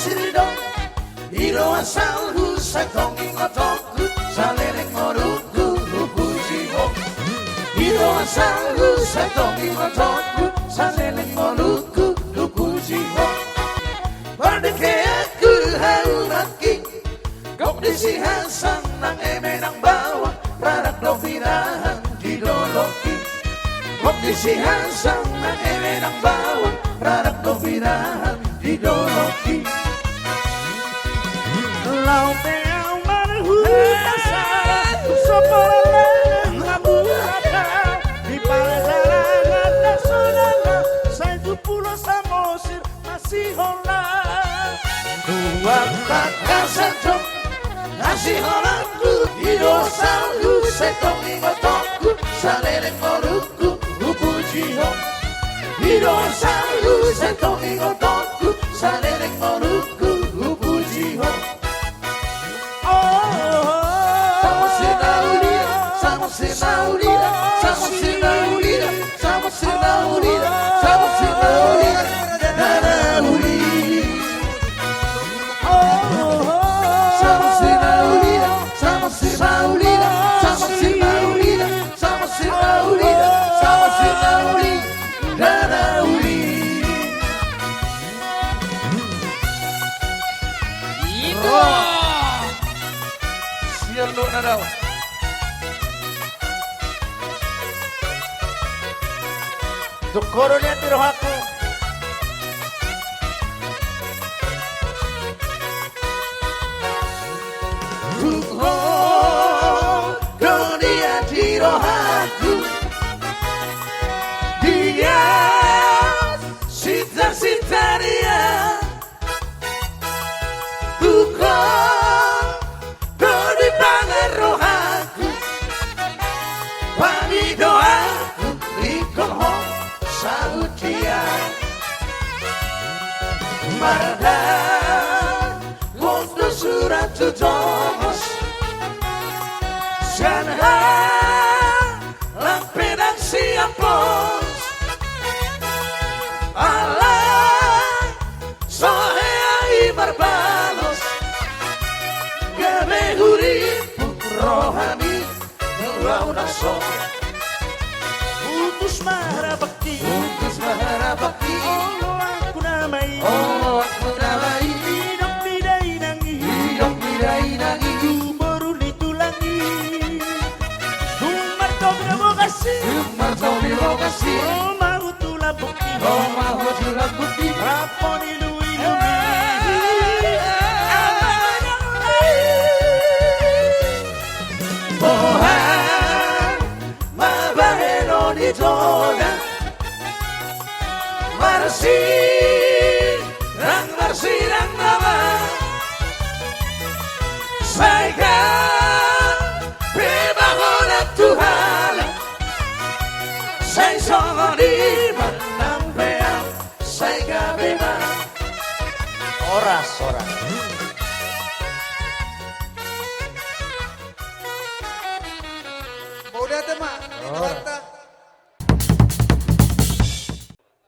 sirido Iro asal husay tongi ngotoku Saleleng moruku lupuji ho Iro asal husay tongi ngotoku Saleleng moruku lupuji ho Bardeke aku haulaki Kok disihasan nang eme nang bawah Radak dovirahan didoloki Kok disihasan nang eme nang bawah Radak dovirahan didoloki Lau peang marhuasa Sopolala ngabulata Di palasaran ada sonala Saya pulau samosir masih hola Tuang kakak senjong Nasi holanku Hidosalu setong ingotoku Saleleng moruku Upuji ho Hidosalu setong ingotoku Saleleng moruku Upuji ho Estamos en la unida Estamos en la unida Estamos en la unida Estamos en la unida Estamos en la unida Nada unida Siang lu nadal. Tukoro niya tiroh aku Dunia tirohaku Dia Sita-sita dia Duko Dodi pangerohaku Pani doaku Rikoho Saut dia Mardan Untuk surat tutos Sana lang pedang siapos Alay sohea barbalos Gabe huripuk rohani Nurau naso Utus mahara bakti Untuk mahara bakti Allah aku namai Oh aku namai Hidup bidai nangi Hidup bidai nangi Baru ditulangi Umar kau kasih Umar kau kasih Oh mau tulah bukti Oh mau tulah bukti Rapon ilui Bohan mabaheno di toda Marsi rang nama Saiga bebahonan Tuhan Sai songo di menampean Saiga bebang Oras Udah teman, ini